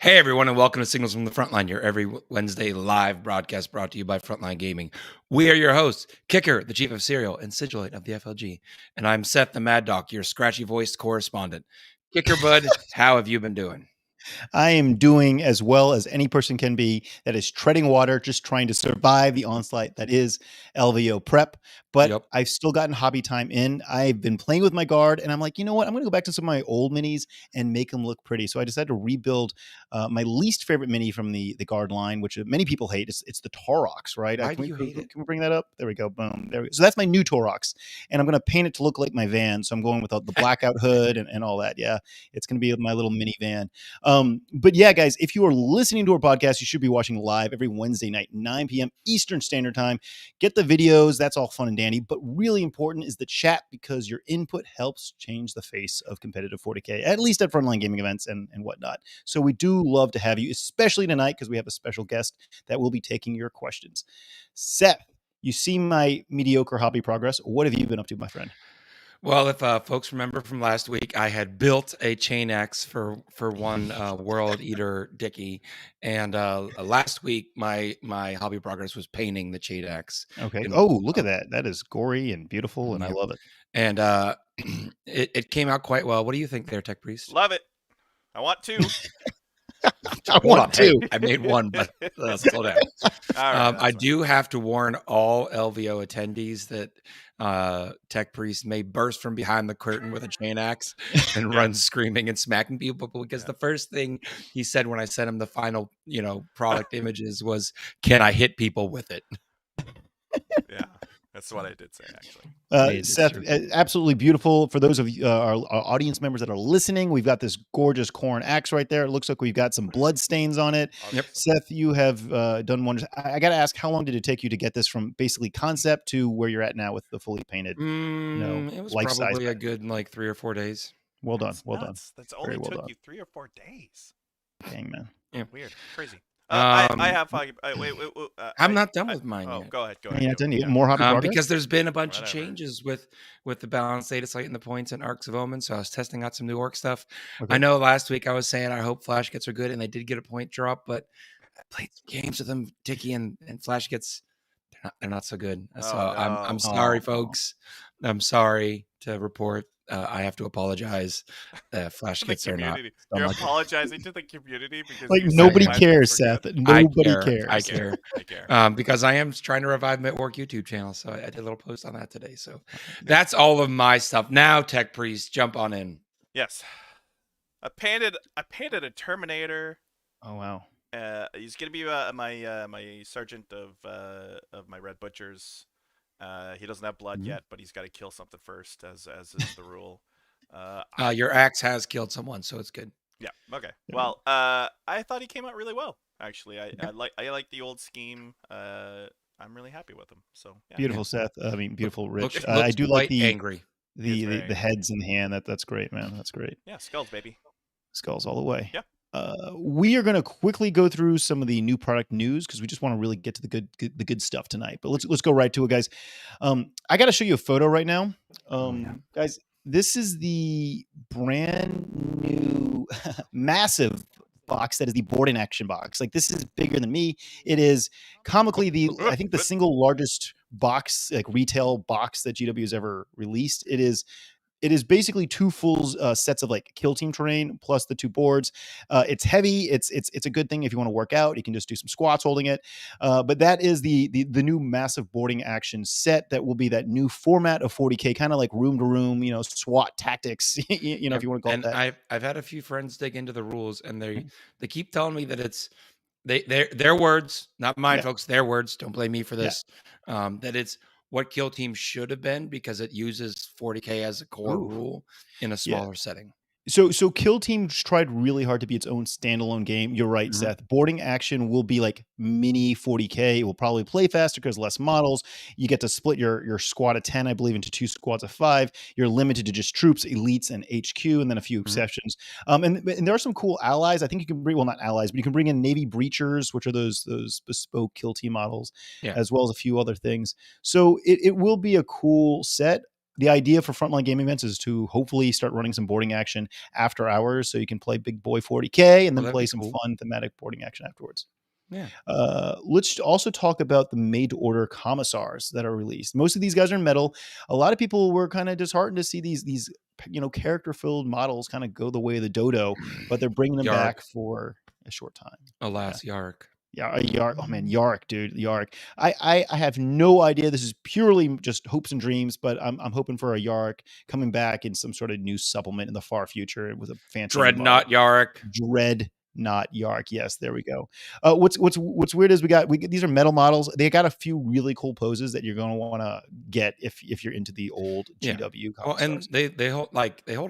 Hey everyone, and welcome to Signals from the Frontline, your every Wednesday live broadcast brought to you by Frontline Gaming. We are your hosts, Kicker, the Chief of Serial, and Sigilate of the FLG. And I'm Seth, the Mad Doc, your scratchy-voiced correspondent. Kicker, bud, how have you been doing? I am doing as well as any person can be that is treading water, just trying to survive the onslaught that is LVO prep. But Yep. I've still gotten hobby time in. I've been playing with my guard, and I'm like, you know what? I'm going to go back to some of my old minis and make them look pretty. So I decided to rebuild my least favorite mini from the guard line, which many people hate. It's the Taurox, right? Why do you hate it? Can we bring that up? There we go. Boom. There we go. So that's my new Taurox, and I'm going to paint it to look like my van. So I'm going with the blackout hood and all that. Yeah, it's going to be my little mini van. But yeah, guys, if you are listening to our podcast, you should be watching live every Wednesday night, 9 p.m. Eastern Standard Time. Get the videos. That's all fun and dandy. But really important is the chat, because your input helps change the face of competitive 40K, at least at Frontline Gaming events and whatnot. So we do love to have you, especially tonight, because we have a special guest that will be taking your questions. Seth, you see my mediocre hobby progress. What have you been up to, my friend? Well, if folks remember from last week, I had built a chain axe for one World Eater Dicky, and last week my hobby progress was painting the chain axe. Okay. And, Oh, look at that. That is gory and beautiful, and I love it. And it came out quite well. What do you think there, Tech Priest? Love it. I want two. I want two. I made one, but slow down. I do have to warn all LVO attendees that Tech Priest may burst from behind the curtain with a chain axe and run screaming and smacking people, because the first thing he said when I sent him the final, product images was, "Can I hit people with it?" Yeah, that's what I did say, actually. Seth, absolutely beautiful. For those of our audience members that are listening, we've got this gorgeous corn axe right there. It looks like we've got some blood stains on it. Yep. Seth, you have done wonders. I got to ask, how long did it take you to get this from basically concept to where you're at now with the fully painted? It was probably a good 3 or 4 days. Well done. That's only took you 3 or 4 days. Dang, man. Yeah. Weird. Crazy. I have. Wait. I'm not done with mine yet. Go ahead. Yeah, more hobby progress? Because there's been a bunch of changes with the balance data slate and the points and Arcs of Omen. So I was testing out some new orc stuff. Okay. I know last week I was saying I hope Flash gets are good, and they did get a point drop, but I played some games with them, Dicky, and Flash gets they're not so good. So I'm sorry, folks. I'm sorry to report. I have to apologize. Flash kits are not. You're apologizing to the community because nobody cares, Seth. Nobody cares. I care. Because I am trying to revive my orc YouTube channel, so I did a little post on that today. So that's all of my stuff. Now, Tech Priest, jump on in. Yes, I painted a Terminator. Oh wow. He's gonna be my sergeant of my Red Butchers. He doesn't have blood yet, but he's got to kill something first, as is the rule. Your axe has killed someone, so it's good. Yeah. Okay. Well, I thought he came out really well. Actually, I like the old scheme. I'm really happy with him. So yeah. Beautiful, Seth. I mean, beautiful, Rich. Looks I do like the angry. The heads in the hand. That's great, man. That's great. Yeah, skulls, baby. Skulls all the way. Yeah. We are going to quickly go through some of the new product news, because we just want to really get to the good stuff tonight. But let's go right to it, guys. I got to show you a photo right now, guys. This is the brand new massive box that is the board in action box. Like, this is bigger than me. It is comically I think the single largest box, like retail box, that GW has ever released. It is basically two full sets of kill team terrain plus the two boards. It's heavy. It's a good thing if you want to work out. You can just do some squats holding it. But that is the new massive boarding action set that will be that new format of 40K, kind of like room to room, SWAT tactics. If you want to call it that. And I've had a few friends dig into the rules, and they keep telling me that it's their words, not mine, folks. Their words. Don't blame me for this. That it's what kill team should have been, because it uses 40K as a core rule in a smaller setting. So Kill Team tried really hard to be its own standalone game. You're right, Seth. Boarding action will be like mini 40K. It will probably play faster because less models. You get to split your squad of 10, I believe, into 2 squads of 5. You're limited to just troops, elites, and HQ, and then a few exceptions. And there are some cool allies. I think you can bring, well, not allies, but you can bring in Navy Breachers, which are those bespoke Kill Team models, as well as a few other things. So it will be a cool set. the idea for Frontline gaming events is to hopefully start running some boarding action after hours, so you can play big boy 40K and then play some fun thematic boarding action afterwards. Yeah. Let's also talk about the made-to-order commissars that are released. Most of these guys are in metal. A lot of people were kind of disheartened to see these character-filled models kind of go the way of the dodo, but they're bringing them back for a short time. Alas, Yark. Yeah, Yark. Oh man, Yark, dude, Yark. I have no idea. This is purely just hopes and dreams, but I'm hoping for a Yark coming back in some sort of new supplement in the far future with a fancy Dreadnought Yark. Dreadnought Yark. Yes, there we go. What's weird is we got these are metal models. They got a few really cool poses that you're going to want to get if you're into the old GW. Well, and they hold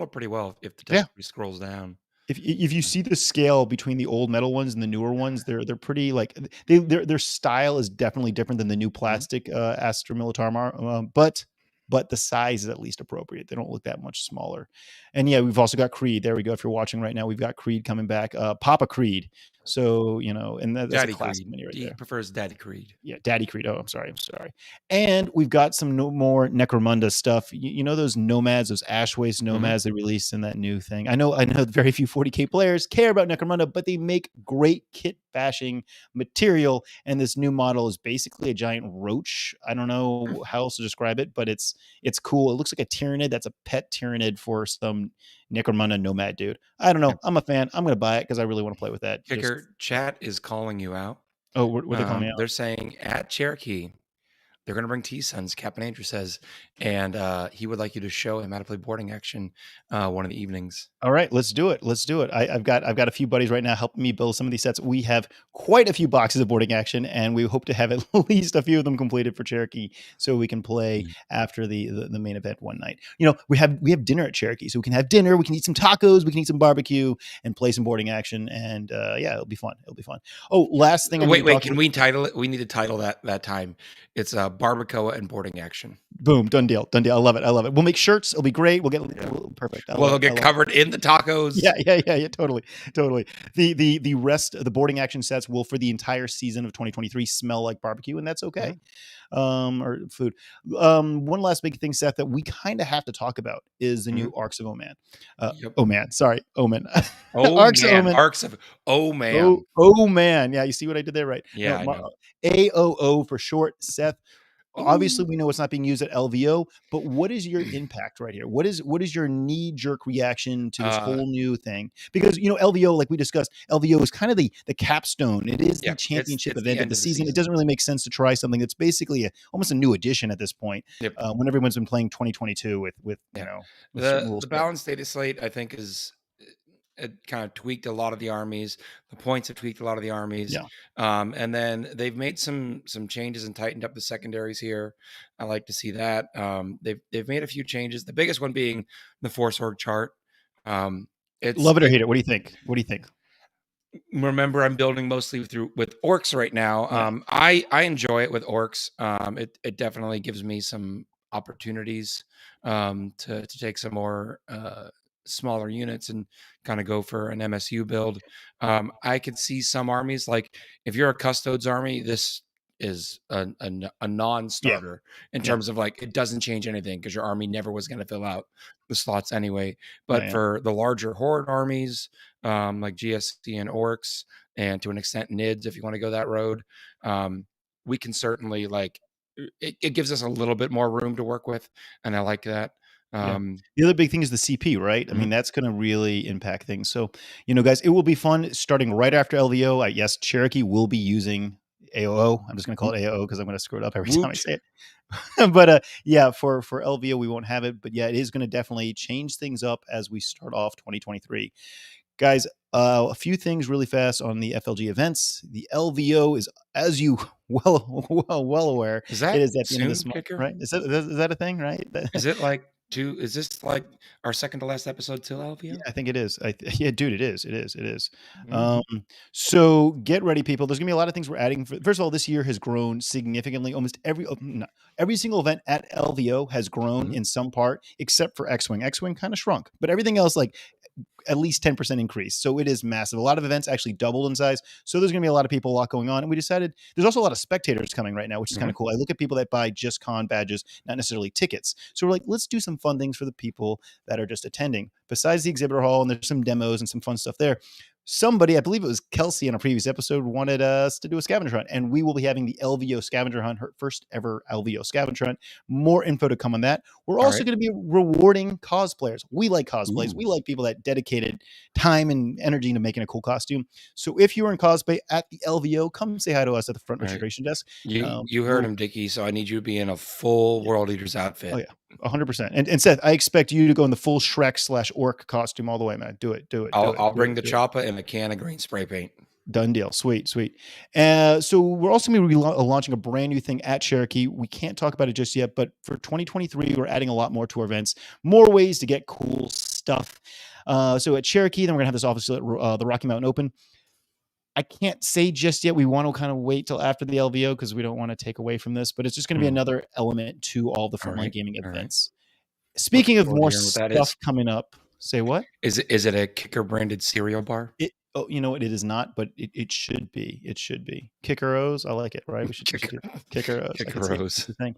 up pretty well if the text scrolls down. If you see the scale between the old metal ones and the newer ones, they're pretty like their style is definitely different than the new plastic Astra Militarum, but the size is at least appropriate. They don't look that much smaller. And yeah, we've also got Creed. There we go. If you're watching right now, we've got Creed coming back. Papa Creed. So, and that's Daddy a classic Creed. mini right He there. prefers Daddy Creed. Yeah, Daddy Creed. Oh, I'm sorry. And we've got some more Necromunda stuff. You know those nomads, those ash waste nomads they released in that new thing. I know very few 40K players care about Necromunda, but they make great kit bashing material. And this new model is basically a giant roach. I don't know how else to describe it, but it's cool. It looks like a Tyranid. That's a pet Tyranid for some Necromunda nomad dude. I don't know. I'm a fan. I'm going to buy it because I really want to play with that. Kicker, chat is calling you out. Oh, what they calling me out? They're saying at Cherokee, they're going to bring T-Sons, Captain Andrew says, and he would like you to show him how to play boarding action one of the evenings. All right, let's do it. I've got a few buddies right now helping me build some of these sets. We have quite a few boxes of boarding action, and we hope to have at least a few of them completed for Cherokee, so we can play after the main event one night. We have dinner at Cherokee, so we can have dinner. We can eat some tacos. We can eat some barbecue and play some boarding action. And it'll be fun. Oh, last thing. Wait. Can we title it? We need to title that time. It's barbacoa and boarding action. Boom, done deal. I love it. We'll make shirts. It'll be great. We'll get perfect. They'll get covered in the tacos. Yeah. Totally. The rest of the boarding action sets will for the entire season of 2023 smell like barbecue, and that's okay. Or food. One last big thing, Seth, that we kind of have to talk about is the new Arcs of Oman. Omen. Arcs of Oman. Oman. Yeah, you see what I did there, right? Yeah, I know. AOO for short, Seth. Obviously, we know it's not being used at LVO, but what is your impact right here? What is your knee-jerk reaction to this whole new thing? Because LVO, like we discussed, LVO is kind of the capstone. It is the championship event of the season. It doesn't really make sense to try something that's basically almost a new edition at this point. Yep. When everyone's been playing 2022 with the balanced data slate, I think it kind of tweaked a lot of the armies. The points have tweaked a lot of the armies. And then they've made some changes and tightened up the secondaries here. I like to see that. They've made a few changes. The biggest one being the force org chart. Love it or hate it. What do you think? Remember, I'm building mostly with orcs right now. I enjoy it with orcs. It definitely gives me some opportunities to take some more smaller units and kind of go for an MSU build. I could see some armies, like if you're a Custodes army, this is a non-starter in terms of like it doesn't change anything because your army never was going to fill out the slots anyway. But for the larger horde armies, like GSC and orcs, and to an extent NIDS, if you want to go that road, we can certainly it gives us a little bit more room to work with, and I like that. The other big thing is the CP, right? I mean, that's going to really impact things. So, guys, it will be fun starting right after LVO. Yes, Cherokee will be using AOO. I'm just going to call it AOO because I'm going to screw it up every time I say it. But for LVO, we won't have it. But yeah, it is going to definitely change things up as we start off 2023. Guys, a few things really fast on the FLG events. The LVO is, as you well aware, is that it is at the end of this month, Kicker? right? Is that a thing, right? Is it is this like our second to last episode till LVO? Yeah, I think it is. Dude, it is. So get ready, people. There's gonna be a lot of things we're adding. First of all, this year has grown significantly. Almost every single event at LVO has grown in some part, except for X-Wing. X-Wing kind of shrunk, but everything else, like at least 10% increase. So it is massive. A lot of events actually doubled in size. So there's going to be a lot of people, a lot going on. And we decided there's also a lot of spectators coming right now, which is kind of cool. I look at people that buy just con badges, not necessarily tickets. So we're like, let's do some fun things for the people that are just attending besides the exhibitor hall. And there's some demos and some fun stuff there. Somebody, I believe it was Kelsey in a previous episode, wanted us to do a scavenger hunt, and we will be having the LVO scavenger hunt, her first ever LVO scavenger hunt. More info to come on that. We're also going to be rewarding cosplayers. We like cosplays. Ooh. We like people that dedicated time and energy into making a cool costume. So if you are in cosplay at the LVO, come say hi to us at the front registration desk. You heard him, Dickie. So I need you to be in a full World Eaters outfit. Oh yeah. 100%. And Seth, I expect you to go in the full Shrek/orc costume all the way, man. Do it. I'll bring the chopper and a can of green spray paint. Done deal. Sweet. So we're also going to be launching a brand new thing at Cherokee. We can't talk about it just yet, but for 2023, we're adding a lot more to our events, more ways to get cool stuff. So at Cherokee, then we're going to have this office at the Rocky Mountain Open. I can't say just yet. We want to kind of wait till after the LVO because we don't want to take away from this, but it's just going to be another element to all the Frontline gaming events. Speaking of more stuff coming up, say what? Is it a Kicker branded cereal bar? Oh, you know what? It is not, but it should be. It should be Kicker O's. I like it, right? We should do Kicker O's. Kicker O's. Thing.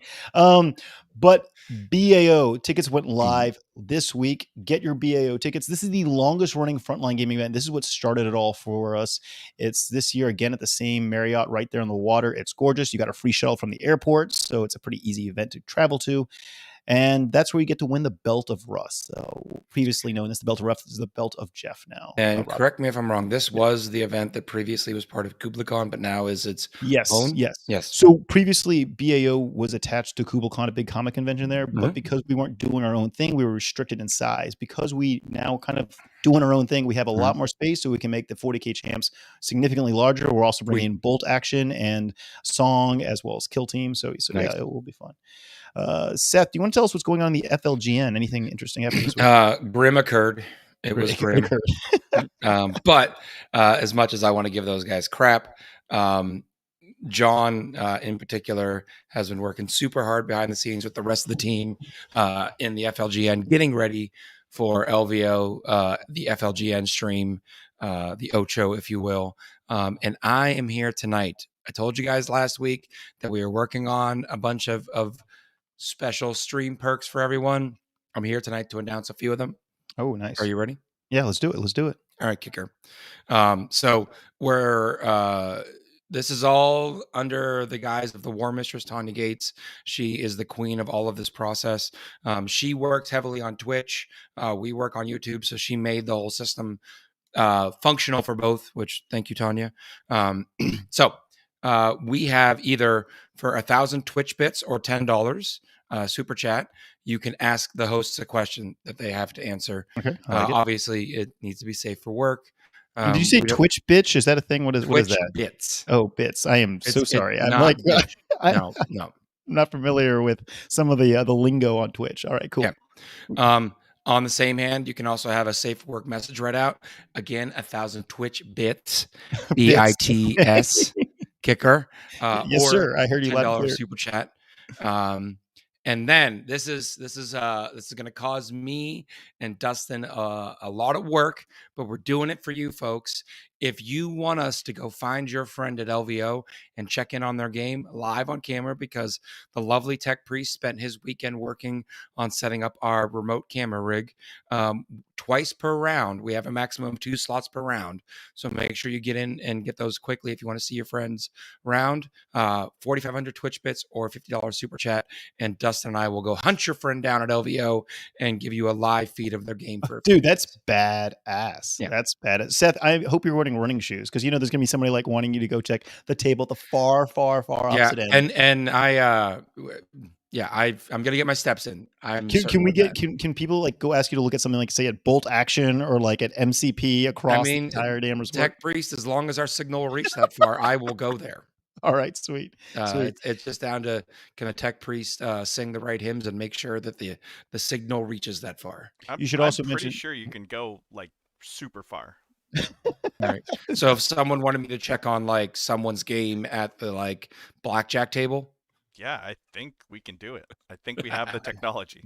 But BAO tickets went live this week. Get your BAO tickets. This is the longest running Frontline gaming event. This is what started it all for us. It's this year again at the same Marriott right there on the water. It's gorgeous. You got a free shuttle from the airport, so it's a pretty easy event to travel to. And that's where you get to win the Belt of Russ. So previously known as the Belt of Russ, this is the Belt of Jeff now. And correct me if I'm wrong. This was the event that previously was part of KublaCon, but now is its own? Yes. So previously, BAO was attached to KublaCon, a big comic convention there. But because we weren't doing our own thing, we were restricted in size. Because we now kind of doing our own thing, we have a lot more space, so we can make the 40K champs significantly larger. We're also bringing in Bolt Action and Song as well as Kill Team. So nice. Yeah, it will be fun. Seth, do you want to tell us what's going on in the FLGN? Anything interesting happening this week? Grim occurred. It was grim. But as much as I want to give those guys crap, John in particular has been working super hard behind the scenes with the rest of the team in the FLGN, getting ready for LVO, the FLGN stream, the Ocho, if you will. And I am here tonight. I told you guys last week that we were working on a bunch of special stream perks for everyone. I'm here tonight to announce a few of them. Oh, nice. Are you ready? Yeah, let's do it. All right, Kicker. So we're this is all under the guise of the War Mistress, Tanya Gates. She is the queen of all of this process. She works heavily on Twitch. We work on YouTube, so she made the whole system functional for both, which thank you, Tanya. So we have either for 1,000 Twitch bits or $10 super chat, you can ask the hosts a question that they have to answer. Okay, obviously, it needs to be safe for work. Did you say Twitch bitch? Is that a thing? What is that? Bits. Oh, bits. I am so sorry. I'm like, no. I'm not familiar with some of the lingo on Twitch. All right, cool. Yeah. On the same hand, you can also have a safe work message read out. Again, 1,000 Twitch bits, BITS, Kicker. Yes, sir. I heard you loud and clear. Super chat. And then this is going to cause me and Dustin a lot of work, but we're doing it for you folks. If you want us to go find your friend at LVO and check in on their game live on camera, because the lovely Tech Priest spent his weekend working on setting up our remote camera rig twice per round. We have a maximum of 2 slots per round. So make sure you get in and get those quickly if you want to see your friends round. 4,500 Twitch bits or $50 super chat. And Dustin and I will go hunt your friend down at LVO and give you a live feed of their game. Dude, that's badass. Yeah. That's badass. Seth, I hope you're wearing running shoes, because there's gonna be somebody like wanting you to go check the table at the far opposite end. And I'm gonna get my steps in. Can people like go ask you to look at something like, say, at Bolt Action or like at MCP across the entire damn resort? Tech Priest, as long as our signal will reach that far, I will go there. All right, sweet. It's just down to, can a Tech Priest sing the right hymns and make sure that the signal reaches that far. You should also mention. I'm pretty sure you can go like super far. All right. So if someone wanted me to check on like someone's game at the like blackjack table, Yeah, I think we can do it. I think we have the technology.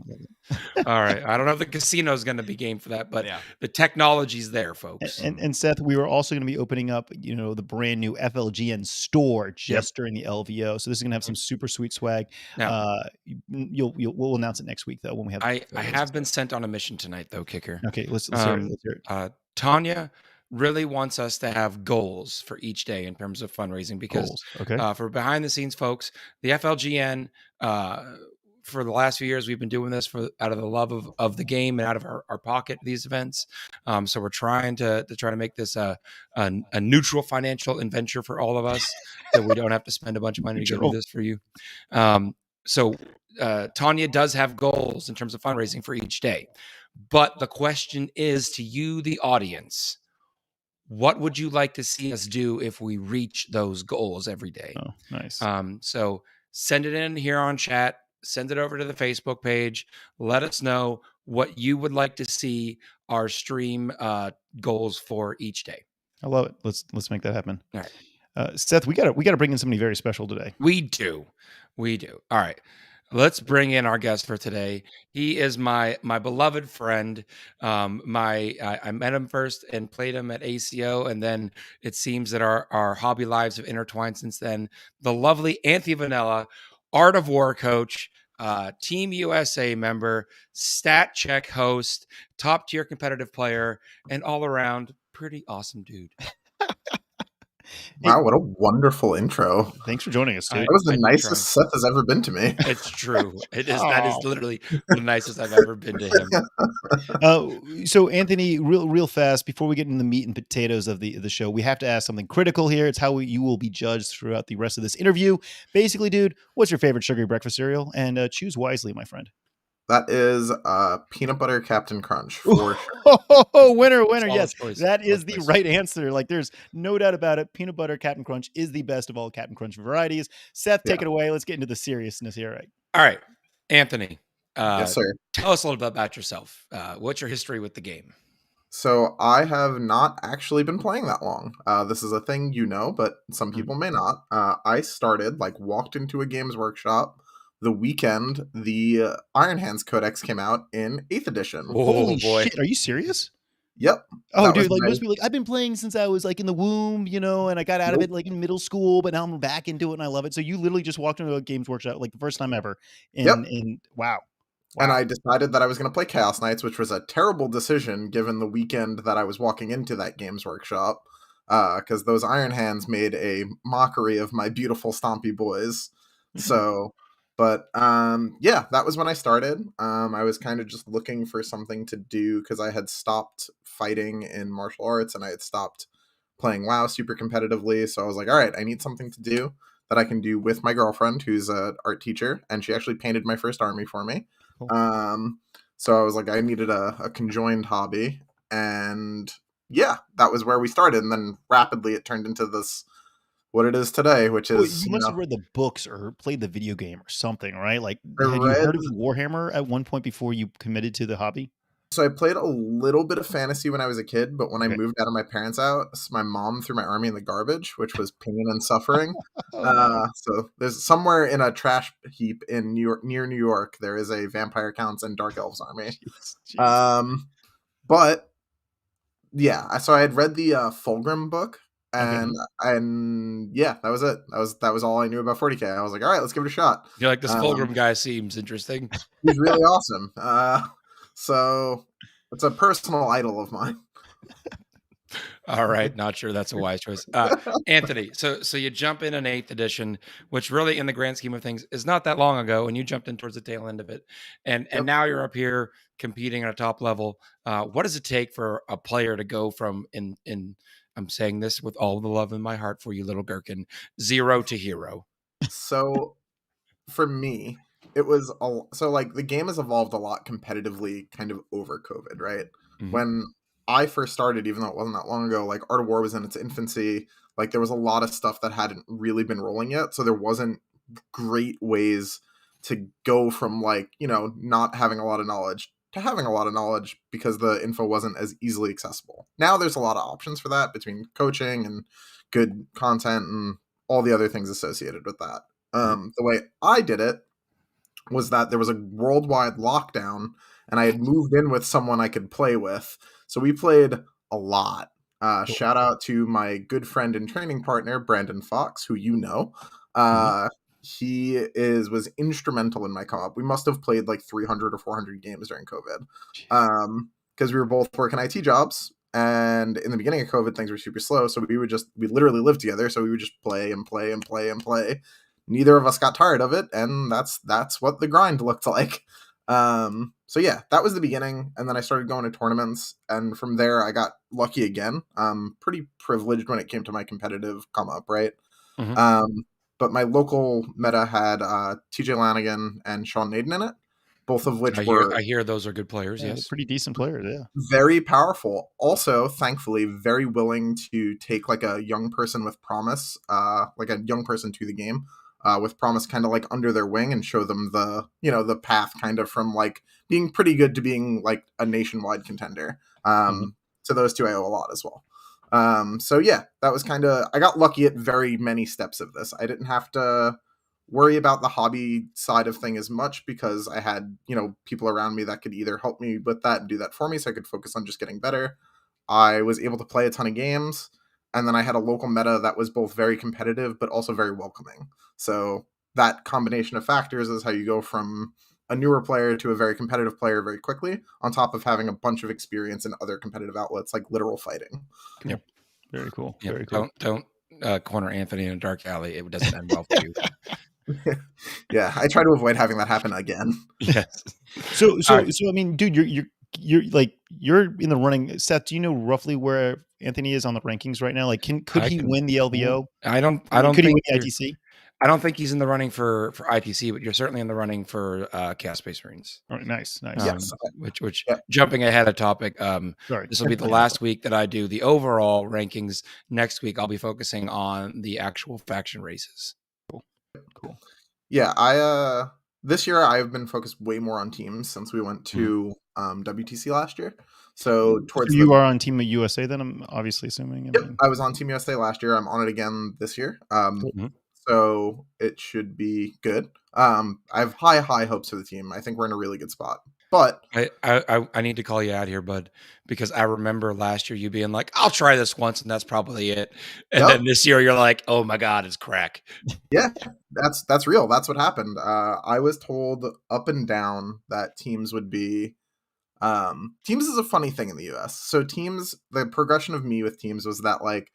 All right. I don't know if the casino is going to be game for that, but Yeah. the technology's there, folks. And Seth, we were also going to be opening up, the brand new FLGN store just during the LVO. So this is going to have some super sweet swag. Now, We'll announce it next week though when we have. I have been sent on a mission tonight, though, Kicker. Okay, let's hear it. Let's hear it. Tanya really wants us to have goals for each day in terms of fundraising because for behind the scenes folks, the FLGN, for the last few years, we've been doing this out of the love of the game and out of our pocket, these events. So we're trying to make this a neutral financial adventure for all of us, so we don't have to spend a bunch of money to go do this for you. So Tanya does have goals in terms of fundraising for each day. But the question is to you, the audience, what would you like to see us do if we reach those goals every day? Oh, nice. So send it in here on chat. Send it over to the Facebook page. Let us know what you would like to see our stream goals for each day. I love it. Let's make that happen. All right, Seth, we got to bring in somebody very special today. We do. All right. Let's bring in our guest for today. He is my beloved friend. I met him first and played him at ACO, and then it seems that our hobby lives have intertwined since then. The lovely Anthony Vanilla, Art of War coach, Team USA member, stat check host, top tier competitive player, and all around pretty awesome dude. Wow, what a wonderful intro. Thanks for joining us, dude. That was the nicest Seth has ever been to me. It's true. It is. That is literally the nicest I've ever been to him. So Anthony, real fast, before we get into the meat and potatoes of the show, we have to ask something critical here. It's how you will be judged throughout the rest of this interview. Basically, dude, what's your favorite sugary breakfast cereal? And choose wisely, my friend. That is peanut butter Captain Crunch for sure. Oh, winner. Yes, choice. That is the right answer. Like, there's no doubt about it. Peanut butter Captain Crunch is the best of all Captain Crunch varieties. Seth, take it away. Let's get into the seriousness here. Right. All right, Anthony. Yes, sir. Tell us a little bit about yourself. What's your history with the game? So I have not actually been playing that long. This is a thing but some people may not. I walked into a Games Workshop the weekend the Iron Hands Codex came out in 8th edition. Holy shit. Are you serious? Yep. Oh, dude, most people I've been playing since I was in the womb, and I got out of it in middle school, but now I'm back into it and I love it. So you literally just walked into a Games Workshop the first time ever. And wow. And I decided that I was going to play Chaos Knights, which was a terrible decision given the weekend that I was walking into that Games Workshop, because those Iron Hands made a mockery of my beautiful stompy boys. So... But that was when I started. I was kind of just looking for something to do because I had stopped fighting in martial arts and I had stopped playing WoW super competitively. So I was like, all right, I need something to do that I can do with my girlfriend, who's an art teacher, and she actually painted my first army for me. Cool. So I was like, I needed a conjoined hobby, and that was where we started. And then rapidly it turned into this. What it is today, which is... You must have read the books or played the video game or something, right? Had you heard of Warhammer at one point before you committed to the hobby? So I played a little bit of fantasy when I was a kid, but when I moved out of my parents' house, my mom threw my army in the garbage, which was pain and suffering. So there's somewhere in a trash heap in near New York, there is a Vampire Counts and Dark Elves army. Jeez. But so I had read the Fulgrim book. And that was it. That was all I knew about 40K. I was like, all right, let's give it a shot. You're like, this Fulgrim guy seems interesting. He's really awesome. So it's a personal idol of mine. All right, not sure that's a wise choice. Anthony, so you jump in an 8th edition, which really in the grand scheme of things is not that long ago, and you jumped in towards the tail end of it. And now you're up here competing at a top level. What does it take for a player to go from I'm saying this with all the love in my heart for you, little gherkin, 0 to hero? So for me, it was the game has evolved a lot competitively kind of over COVID, right? Mm-hmm. When I first started, even though it wasn't that long ago, Art of War was in its infancy. There was a lot of stuff that hadn't really been rolling yet. So there wasn't great ways to go from not having a lot of knowledge to having a lot of knowledge because the info wasn't as easily accessible. Now there's a lot of options for that between coaching and good content and all the other things associated with that. The way I did it was that there was a worldwide lockdown, and I had moved in with someone I could play with. So we played a lot. Shout out to my good friend and training partner, Brandon Fox, who you know. He was instrumental in my co-op. We must have played like 300 or 400 games during COVID. Because we were both working IT jobs. And in the beginning of COVID, things were super slow. So we literally lived together. So we would just play and play and play and play. Neither of us got tired of it. And that's what the grind looked like. So yeah, that was the beginning. And then I started going to tournaments. And from there, I got lucky again. Pretty privileged when it came to my competitive come up, right? But my local meta had TJ Lanigan and Sean Naden in it, both of which I hear those are good players. Yes, pretty decent players. Yeah, very powerful. Also, thankfully, very willing to take like a young person with promise, like a young person to the game, with promise, kind of like under their wing, and show them the path, kind of from like being pretty good to being like a nationwide contender. So those two I owe a lot as well. So yeah, that was I got lucky at very many steps of this. I didn't have to worry about the hobby side of thing as much because I had, people around me that could either help me with that and do that for me so I could focus on just getting better. I was able to play a ton of games, and then I had a local meta that was both very competitive but also very welcoming. So that combination of factors is how you go from a newer player to a very competitive player very quickly, on top of having a bunch of experience in other competitive outlets like literal fighting. Yep. Very cool. Yep. Very cool. Don't corner Anthony in a dark alley. It doesn't end well for you. Yeah, I try to avoid having that happen again. Yes. So I mean, dude, you're in the running. Seth, do you know roughly where Anthony is on the rankings right now? Like, could he win the LVO? I don't Could he think win the ITC? I don't think he's in the running for ITC, but you're certainly in the running for Chaos Space Marines. All right, nice. Yes. Which jumping ahead of topic, this will be the last week that I do the overall rankings. Next week, I'll be focusing on the actual faction races. Cool. Yeah, this year I've been focused way more on teams since we went to WTC last year. So you are on Team USA then, I'm obviously assuming. I was on Team USA last year. I'm on it again this year. So it should be good. I have high hopes for the team. I think we're in a really good spot. But I need to call you out here, bud, because I remember last year you being like, "I'll try this once, and that's probably it." And then this year you're like, "Oh my god, it's crack." Yeah, that's real. That's what happened. I was told up and down that teams would be. Teams is a funny thing in the US. So teams, the progression of me with teams was that like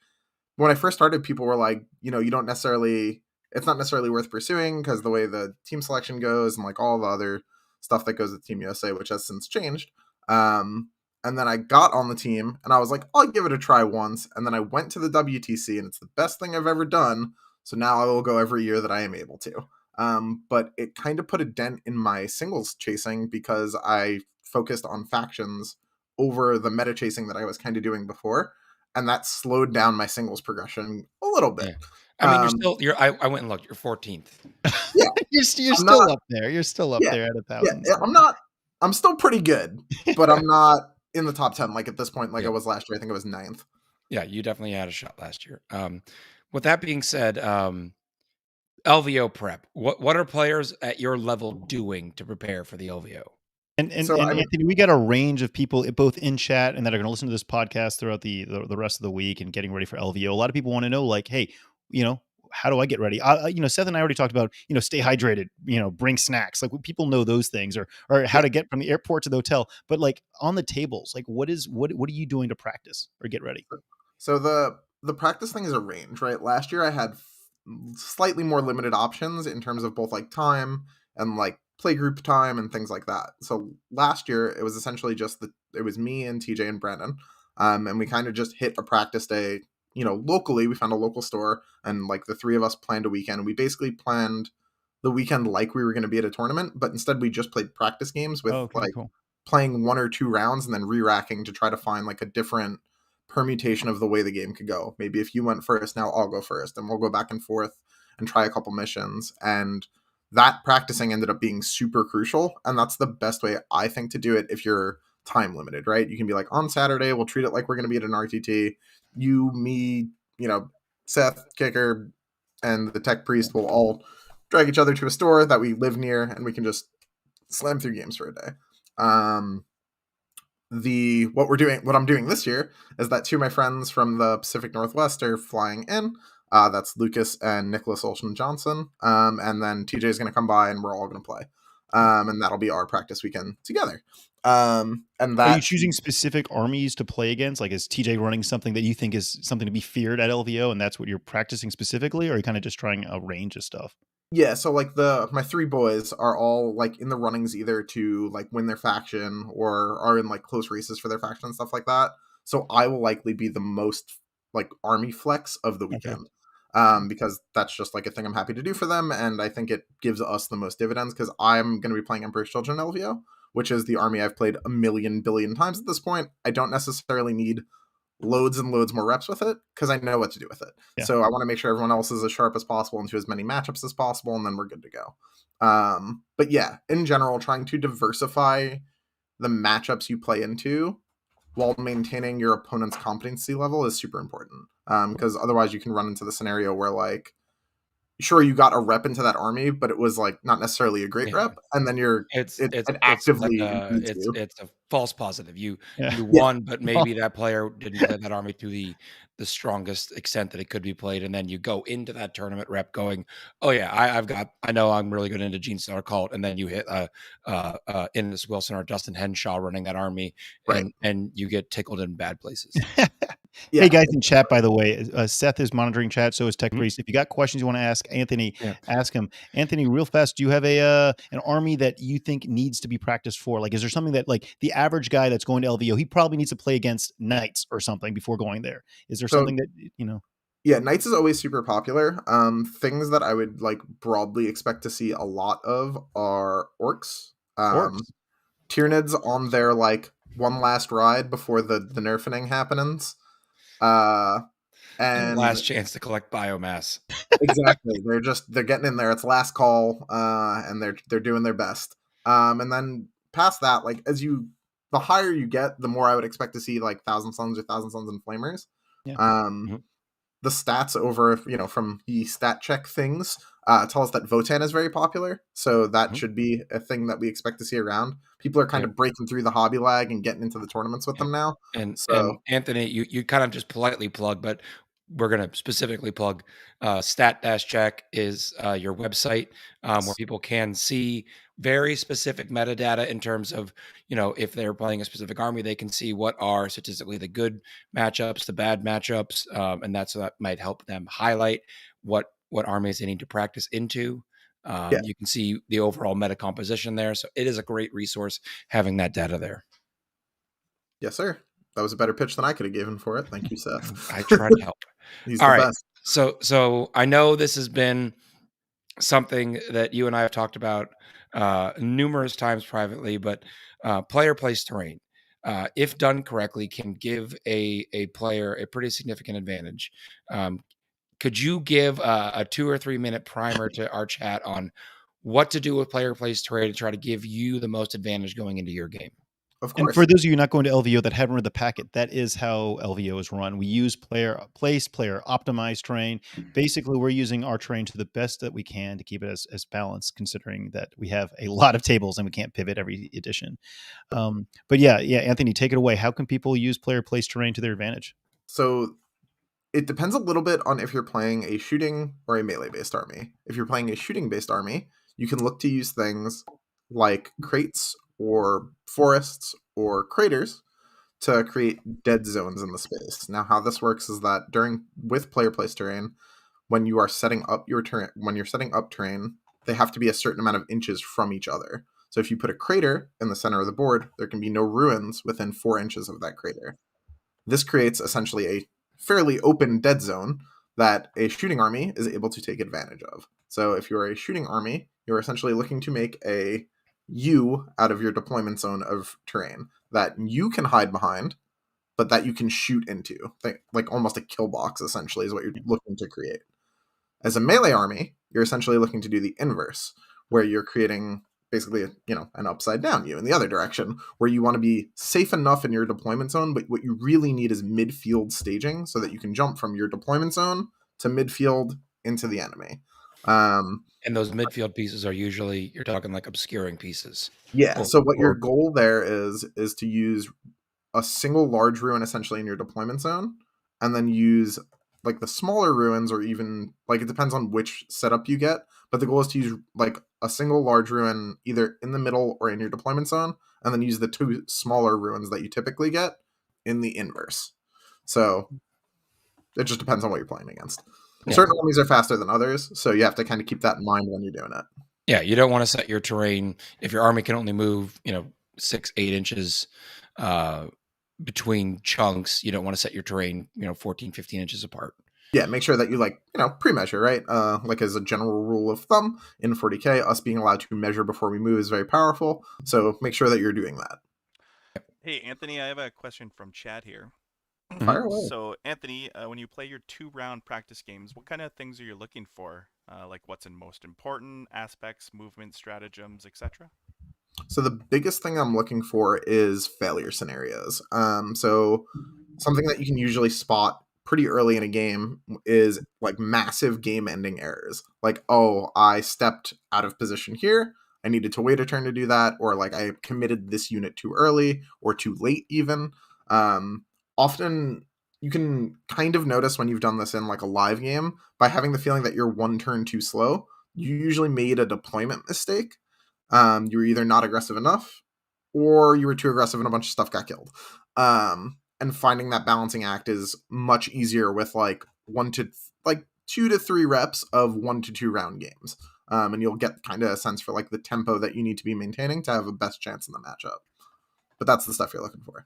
when I first started, people were like, it's not necessarily worth pursuing because the way the team selection goes and like all the other stuff that goes with Team USA, which has since changed. And then I got on the team and I was like, I'll give it a try once. And then I went to the WTC and it's the best thing I've ever done. So now I will go every year that I am able to. But it kind of put a dent in my singles chasing because I focused on factions over the meta chasing that I was kind of doing before. And that slowed down my singles progression a little bit. Yeah. I mean, I went and looked. You're 14th. Yeah, you're still up there. You're still up there at 1,000. Yeah, I'm still pretty good, but I'm not in the top 10 like at this point like I was last year. I think I was 9th. Yeah, you definitely had a shot last year. With that being said, LVO prep. What are players at your level doing to prepare for the LVO? And Anthony, we got a range of people both in chat and that are going to listen to this podcast throughout the rest of the week and getting ready for LVO. A lot of people want to know, like, hey, how do I get ready? Seth and I already talked about, stay hydrated, bring snacks. Like people know those things, or how to get from the airport to the hotel. But like on the tables, like what are you doing to practice or get ready? So the practice thing is a range, right? Last year I had slightly more limited options in terms of both like time and like playgroup time and things like that. So last year it was essentially it was me and TJ and Brandon. And we kind of just hit a practice day, locally. We found a local store and like the three of us planned a weekend. And we basically planned the weekend like we were going to be at a tournament, but instead we just played practice games with playing 1 or 2 rounds and then re-racking to try to find like a different permutation of the way the game could go. Maybe if you went first, now I'll go first, and we'll go back and forth and try a couple missions. And that practicing ended up being super crucial. And that's the best way I think to do it if you're time limited, right? You can be like, on Saturday, we'll treat it like we're going to be at an RTT. You, me, Seth, Kicker, and the Tech Priest will all drag each other to a store that we live near, and we can just slam through games for a day. What I'm doing this year is that two of my friends from the Pacific Northwest are flying in. That's Lucas and Nicholas Olsen Johnson. And then TJ is going to come by, and we're all going to play. And that'll be our practice weekend together. And that, are you choosing specific armies to play against? Like, is TJ running something that you think is something to be feared at LVO, and that's what you're practicing specifically, or are you kind of just trying a range of stuff? Yeah, so like my three boys are all like in the runnings either to like win their faction or are in like close races for their faction and stuff like that. So I will likely be the most like army flex of the weekend. Because that's just like a thing I'm happy to do for them, and I think it gives us the most dividends because I'm going to be playing Emperor's Children LVO, which is the army I've played a million billion times at this point. I don't necessarily need loads and loads more reps with it because I know what to do with it. Yeah. So I want to make sure everyone else is as sharp as possible into as many matchups as possible, and then we're good to go. But yeah, in general, trying to diversify the matchups you play into while maintaining your opponent's competency level is super important. Because otherwise you can run into the scenario where like, sure, you got a rep into that army, but it was like not necessarily a great rep, and then it's actively it's a false positive. You won, but maybe that player didn't play that army to the strongest extent that it could be played, and then you go into that tournament rep going, oh yeah, I know I'm really good into Gene Star Cult, and then you hit Innes Wilson or Dustin Henshaw running that army, and you get tickled in bad places. Hey guys in chat, by the way, Seth is monitoring chat, so is Tech Priest. If you got questions you want to ask Anthony, ask him. Anthony, real fast, do you have an army that you think needs to be practiced for? Like, is there something that like the average guy that's going to LVO, he probably needs to play against Knights or something before going there? Is there something that, you know? Yeah, Knights is always super popular. Things that I would like broadly expect to see a lot of are Orcs. Tyranids on their like one last ride before the nerfing happenings. And last chance to collect biomass. Exactly. They're getting in there. It's last call, and they're doing their best. And then past that, like the higher you get, the more I would expect to see like Thousand Suns or Thousand Suns and Flamers. The stats over, from the stat check things tell us that Votan is very popular. So that should be a thing that we expect to see around. People are kind of breaking through the hobby lag and getting into the tournaments with them now. And Anthony, you kind of just politely plug, but we're going to specifically plug Stat-Check is your website where people can see very specific metadata in terms of, if they're playing a specific army, they can see what are statistically the good matchups, the bad matchups, and that might help them highlight what armies they need to practice into. You can see the overall meta composition there. So it is a great resource having that data there. Yes, sir. That was a better pitch than I could have given for it. Thank you, Seth. I tried to help. He's the best. So I know this has been something that you and I have talked about numerous times privately, but player place terrain, if done correctly, can give a player a pretty significant advantage. Could you give a 2 or 3 minute primer to our chat on what to do with player place terrain to try to give you the most advantage going into your game? Of course. And for those of you not going to LVO that haven't read the packet, that is how LVO is run. We use player optimized terrain. Basically, we're using our terrain to the best that we can to keep it as balanced, considering that we have a lot of tables and we can't pivot every edition. But yeah, Anthony, take it away. How can people use player place terrain to their advantage? So it depends a little bit on if you're playing a shooting or a melee-based army. If you're playing a shooting-based army, you can look to use things like crates or forests or craters to create dead zones in the space. Now, how this works is that with player place terrain, when you are setting up terrain, they have to be a certain amount of inches from each other. So if you put a crater in the center of the board, there can be no ruins within 4 inches of that crater. This creates essentially a fairly open dead zone that a shooting army is able to take advantage of. So if you're a shooting army, you're essentially looking to make a U out of your deployment zone of terrain that you can hide behind, but that you can shoot into. Like almost a kill box, essentially, is what you're looking to create. As a melee army, you're essentially looking to do the inverse, where you're creating basically an upside down U in the other direction, where you want to be safe enough in your deployment zone, but what you really need is midfield staging so that you can jump from your deployment zone to midfield into the enemy. And those midfield pieces are usually, you're talking like obscuring pieces. Yeah. So what your goal there is to use a single large ruin essentially in your deployment zone, and then use like the smaller ruins, or even like it depends on which setup you get. But the goal is to use like a single large ruin either in the middle or in your deployment zone, and then use the 2 smaller ruins that you typically get in the inverse. So it just depends on what you're playing against. Yeah. Certain armies are faster than others, so you have to kind of keep that in mind when you're doing it. Yeah, you don't want to set your terrain if your army can only move, 6-8 inches between chunks. You don't want to set your terrain, 14-15 inches apart. Yeah, make sure that you pre-measure, right? Like as a general rule of thumb in 40K, us being allowed to measure before we move is very powerful. So make sure that you're doing that. Hey, Anthony, I have a question from chat here. Fire away. So, Anthony, when you play your 2-round practice games, what kind of things are you looking for? Like what's in most important aspects, movement, stratagems, etc.? So the biggest thing I'm looking for is failure scenarios. So something that you can usually spot pretty early in a game is like massive game-ending errors. Like, oh, I stepped out of position here. I needed to wait a turn to do that, or like I committed this unit too early or too late even. Often you can kind of notice when you've done this in like a live game by having the feeling that you're 1 turn too slow. You usually made a deployment mistake. You were either not aggressive enough, or you were too aggressive and a bunch of stuff got killed. And finding that balancing act is much easier with like 2 to 3 reps of 1 to 2 round games. And you'll get kind of a sense for like the tempo that you need to be maintaining to have a best chance in the matchup. But that's the stuff you're looking for.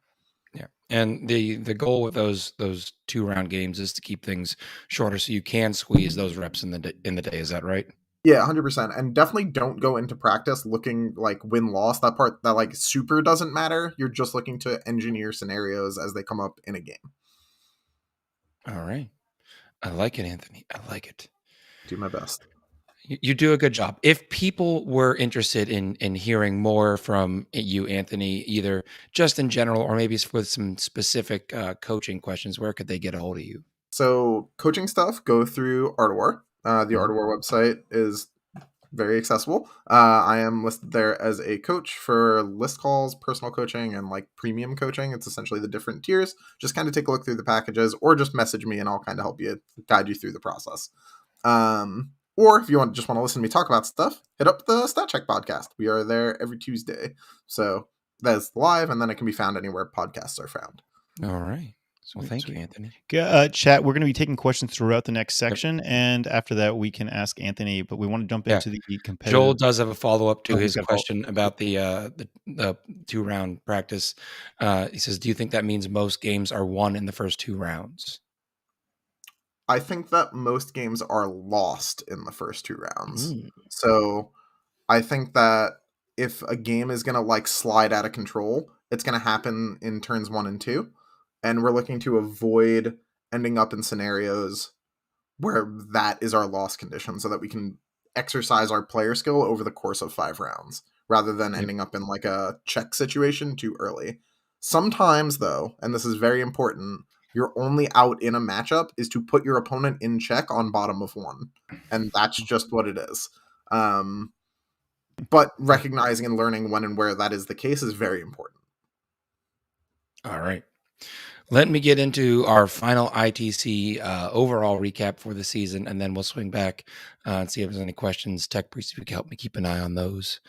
Yeah, and the goal with those 2-round games is to keep things shorter, so you can squeeze those reps in the day. Is that right? Yeah, 100%. And definitely don't go into practice looking like win-loss. That part that like super doesn't matter. You're just looking to engineer scenarios as they come up in a game. All right. I like it, Anthony. I like it. Do my best. You do a good job. If people were interested in hearing more from you, Anthony, either just in general or maybe with some specific coaching questions, where could they get a hold of you? So coaching stuff, go through Art of War. The Art of War website is very accessible. I am listed there as a coach for list calls, personal coaching, and like premium coaching. It's essentially the different tiers. Just kind of take a look through the packages, or just message me and I'll kind of help you guide you through the process. Or if you just want to listen to me talk about stuff, hit up the Stat Check podcast. We are there every Tuesday. So that's live, and then it can be found anywhere podcasts are found. All right. So thank you, Anthony. Chat, we're going to be taking questions throughout the next section, and after that, we can ask Anthony. But we want to jump into the competitive. Joel does have a follow-up to his question about the 2-round practice. He says, do you think that means most games are won in the first 2 rounds? I think that most games are lost in the first 2 rounds. So I think that if a game is going to like slide out of control, it's going to happen in turns 1 and 2. And we're looking to avoid ending up in scenarios where that is our loss condition, so that we can exercise our player skill over the course of 5 rounds, rather than ending up in like a check situation too early. Sometimes though, and this is very important, your only out in a matchup is to put your opponent in check on bottom of 1. And that's just what it is. But recognizing and learning when and where that is the case is very important. All right. Let me get into our final ITC overall recap for the season, and then we'll swing back and see if there's any questions. Tech Priest, if you can help me keep an eye on those,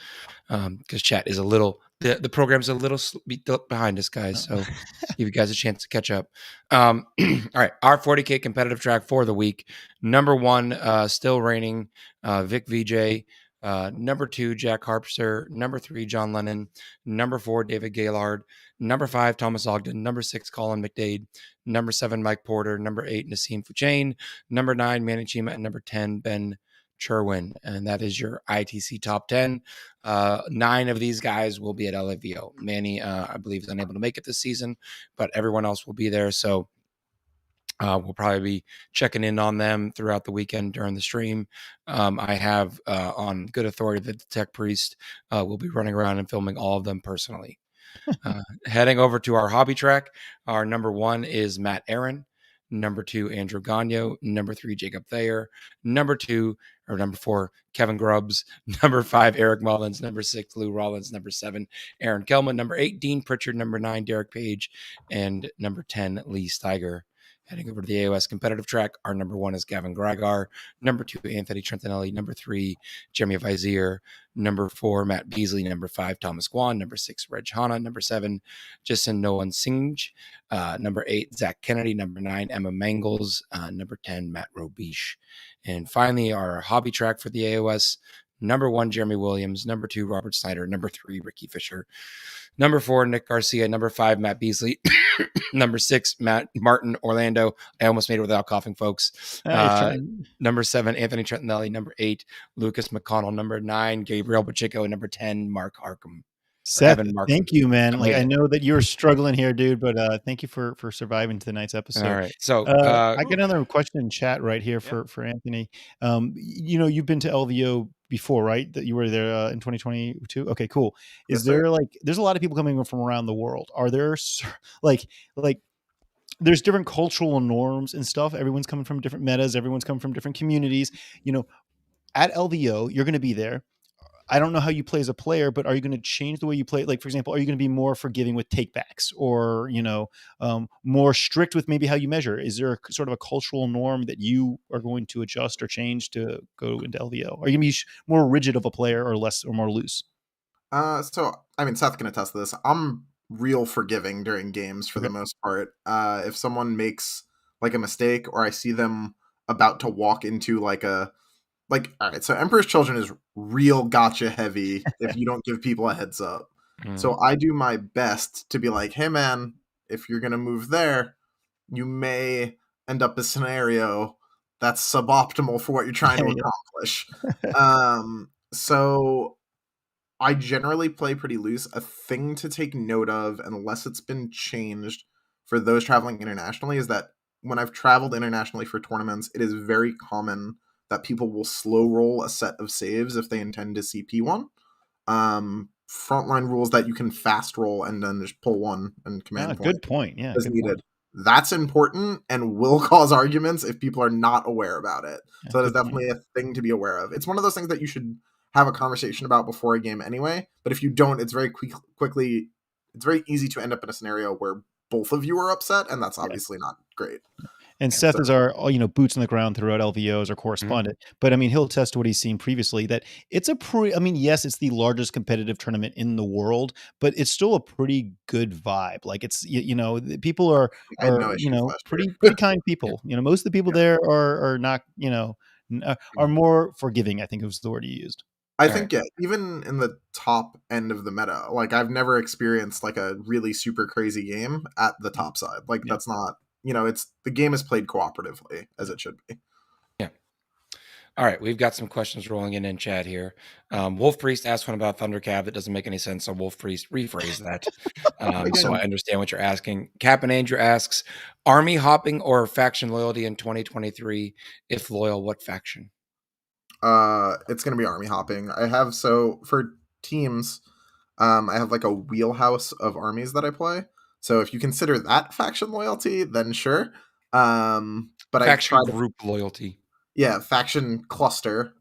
because chat is a little, the program's a little behind us, guys. So give you guys a chance to catch up. All right, our 40K competitive track for the week. Number 1, still reigning, Vic VJ. Number 2, Jack Harpster. Number 3, John Lennon. Number 4, David Gaylord. Number 5, Thomas Ogden. Number 6, Colin McDade. Number 7, Mike Porter. Number 8, Nassim Fuchain. Number 9, Manny Chima. And number 10, Ben Cherwin. And that is your ITC top 10. 9 of these guys will be at LVO. Manny, I believe, is unable to make it this season, but everyone else will be there. So we'll probably be checking in on them throughout the weekend during the stream. I have on good authority that the Tech Priest will be running around and filming all of them personally. Heading over to our hobby track, our number 1 is Matt Aaron. Number 2, Andrew Gagno. Number 3, Jacob Thayer. Number 2, number 4, Kevin Grubbs, number 5, Eric Mullins, number 6, Lou Rollins, number 7, Aaron Kelman, number 8, Dean Pritchard, number 9, Derek Page, and number 10, Lee Steiger. Heading over to the AOS competitive track, our number 1 is Gavin Gragar, number 2, Anthony Trentinelli, number 3, Jeremy Vizier, number 4, Matt Beasley, number 5, Thomas Guan, number 6, Reg Hanna, number 7, Jason Nolan Singe, number 8, Zach Kennedy, number 9, Emma Mangles, number 10, Matt Robiche. And finally, our hobby track for the AOS, number 1, Jeremy Williams, number 2, Robert Snyder, number 3, Ricky Fisher, number 4, Nick Garcia, number 5, Matt Beasley, number 6, Martin Orlando. I almost made it without coughing, folks. Number 7, Anthony Trentinelli, number 8, Lucas McConnell, number 9, Gabriel Pacheco, and number 10, Mark Harkham. Seth, thank you, man. I know that you're struggling here, dude, but thank you for surviving tonight's episode. All right. So I get another question in chat right here for Anthony. You've been to LVO before, right? That you were there in 2022. Okay, cool. Is there there's a lot of people coming from around the world. Are there like there's different cultural norms and stuff. Everyone's coming from different metas. Everyone's coming from different communities. At LVO, you're going to be there. I don't know how you play as a player, but are you going to change the way you play? Like, for example, are you going to be more forgiving with takebacks or, more strict with maybe how you measure? Is there a sort of a cultural norm that you are going to adjust or change to go into LVO? Are you going to be more rigid of a player or less or more loose? Seth can attest to this. I'm real forgiving during games for the most part. If someone makes like a mistake or I see them about to walk into all right, so Emperor's Children is real gotcha heavy if you don't give people a heads up. So I do my best to be like, hey man, if you're going to move there, you may end up a scenario that's suboptimal for what you're trying to accomplish. So I generally play pretty loose. A thing to take note of, unless it's been changed for those traveling internationally, is that when I've traveled internationally for tournaments, it is very common that people will slow roll a set of saves if they intend to CP one. Frontline rules that you can fast roll and then just pull one and command point. Good point. Yeah, as needed. That's important and will cause arguments if people are not aware about it. Yeah, so that is definitely a thing to be aware of. It's one of those things that you should have a conversation about before a game anyway. But if you don't, it's very quickly, it's very easy to end up in a scenario where both of you are upset, and that's obviously not great. And Seth is our, boots on the ground throughout LVO as our correspondent. But he'll attest to what he's seen previously that it's yes, it's the largest competitive tournament in the world, but it's still a pretty good vibe. Like it's, people are pretty kind people. Most of the people there are not, are more forgiving, I think was the word you used. I think, even in the top end of the meta, like I've never experienced like a really super crazy game at the top side. Like that's not, the game is played cooperatively as it should be. Yeah. All right. We've got some questions rolling in chat here. Wolf Priest asked one about Thundercab that doesn't make any sense. So Wolf Priest, rephrase that. So I understand what you're asking. Cap and Andrew asks, army hopping or faction loyalty in 2023? If loyal, what faction? It's going to be army hopping. For teams, I have like a wheelhouse of armies that I play. So if you consider that faction loyalty, then sure. But faction group loyalty. Yeah, faction cluster,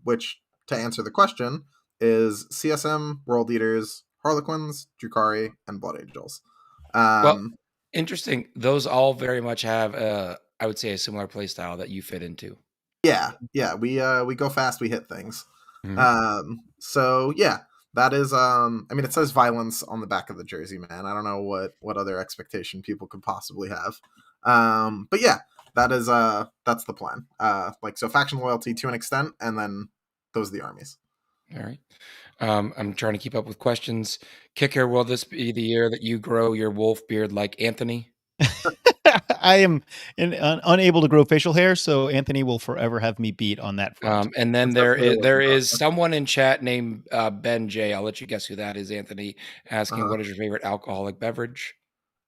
which, to answer the question, is CSM, World Eaters, Harlequins, Drukhari, and Blood Angels. Interesting. Those all very much have, I would say, a similar play style that you fit into. Yeah. We go fast, we hit things. So yeah. That is, it says violence on the back of the jersey, man. I don't know what other expectation people could possibly have. But yeah, that's the plan. So faction loyalty to an extent, and then those are the armies. All right. I'm trying to keep up with questions. Kicker, will this be the year that you grow your wolf beard like Anthony? I am unable to grow facial hair, so Anthony will forever have me beat on that front. And then there is someone in chat named Ben J. I'll let you guess who that is, Anthony, asking what is your favorite alcoholic beverage?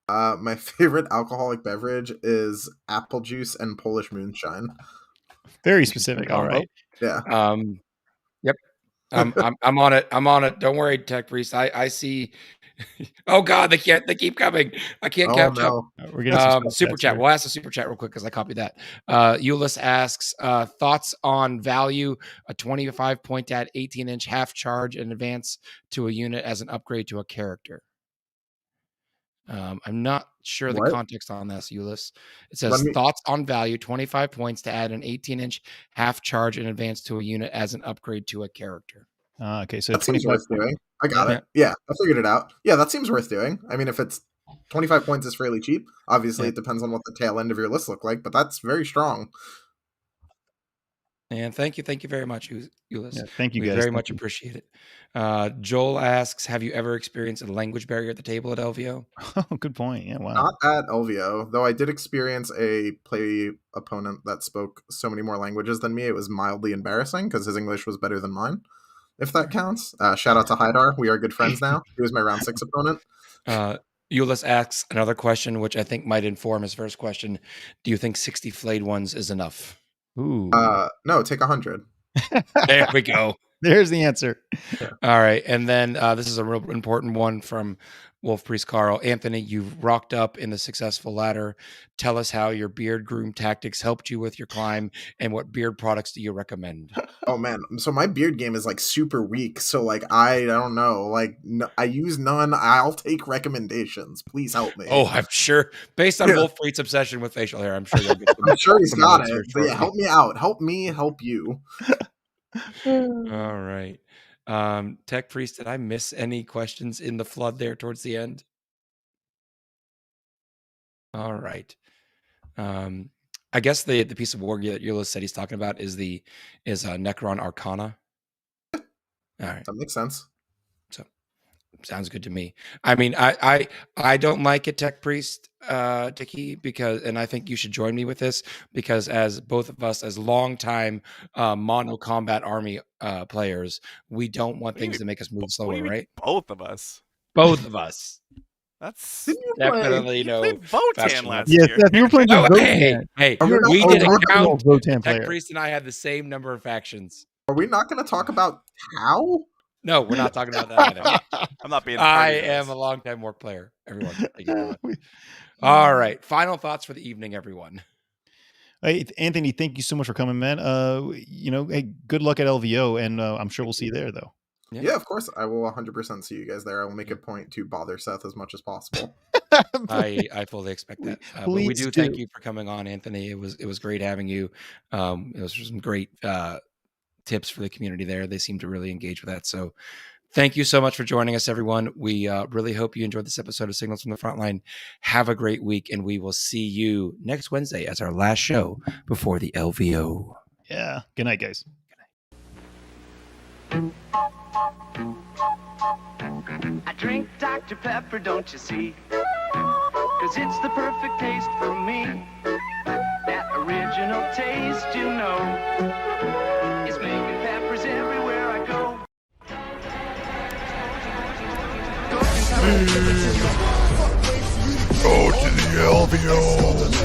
My favorite alcoholic beverage is apple juice and Polish moonshine. Very specific. All right. Yeah. Yep. I'm on it. Don't worry, Tech Priest. I see Oh God, they keep coming. I can't catch up. We're getting some Super chat. here. We'll ask the super chat real quick because I copied that. Euless asks thoughts on value. A 25 point to add 18-inch half charge in advance to a unit as an upgrade to a character. I'm not sure the context on this, Euless. It says thoughts on value, 25 points to add an 18-inch half charge in advance to a unit as an upgrade to a character. Okay, so that seems worth doing. I got it. Yeah, I figured it out. Yeah, that seems worth doing. I mean, if it's 25 points is fairly cheap. Obviously, it depends on what the tail end of your list look like, but that's very strong. And thank you very much, Euless. Yeah, thank you, guys. Very much appreciate it. Joel asks, have you ever experienced a language barrier at the table at LVO? Oh, good point. Yeah, wow. Not at LVO, though I did experience a play opponent that spoke so many more languages than me. It was mildly embarrassing because his English was better than mine, if that counts. Shout out to Haidar. We are good friends now. He was my round 6 opponent. Euless asks another question, which I think might inform his first question. Do you think 60 flayed ones is enough? Ooh. No, take 100. There we go. There's the answer. Yeah. All right. And then this is a real important one from Wolf Priest Carl. Anthony, you've rocked up in the successful ladder. Tell us how your beard groom tactics helped you with your climb and what beard products do you recommend? Oh man. So my beard game is like super weak. So like, I don't know, like I use none. I'll take recommendations. Please help me. Oh, I'm sure based on Wolf Priest's obsession with facial hair, I'm sure you'll get I'm sure he's got it. But yeah, help me out. Help me help you. All right. Tech Priest, did I miss any questions in the flood there towards the end? All right. I guess the piece of war that Euless said he's talking about is Necron Arcana. All right. That makes sense. So sounds good to me. I mean, I don't like it, Tech Priest, Dicky, because, and I think you should join me with this, because as both of us, as longtime mono combat army players, we don't want things to make us move slower, right? Both of us. Both of us. That's definitely Votan last year. Yes, you were playing Votan. Hey, we did a count. Votan Tech Priest and I had the same number of factions. Are we not going to talk about how? No, we're not talking about that either. I'm not being. I am a longtime work player. Everyone. Thank you very much. All right. Final thoughts for the evening, everyone. Hey, Anthony, thank you so much for coming, man. Hey, good luck at LVO, and I'm sure we'll see you there, though. Yeah, of course. I will 100% see you guys there. I will make a point to bother Seth as much as possible. I fully expect that. But we do thank you for coming on, Anthony. It was great having you. It was some great tips for the community there. They seem to really engage with that. So thank you so much for joining us, everyone. We really hope you enjoyed this episode of Signals from the Frontline. Have a great week, and we will see you next Wednesday as our last show before the LVO. Yeah. Good night, guys. I drink Dr. Pepper, don't you see? 'Cause it's the perfect taste for me. That original taste, you know, is making peppers everywhere I go. Go to the LVO.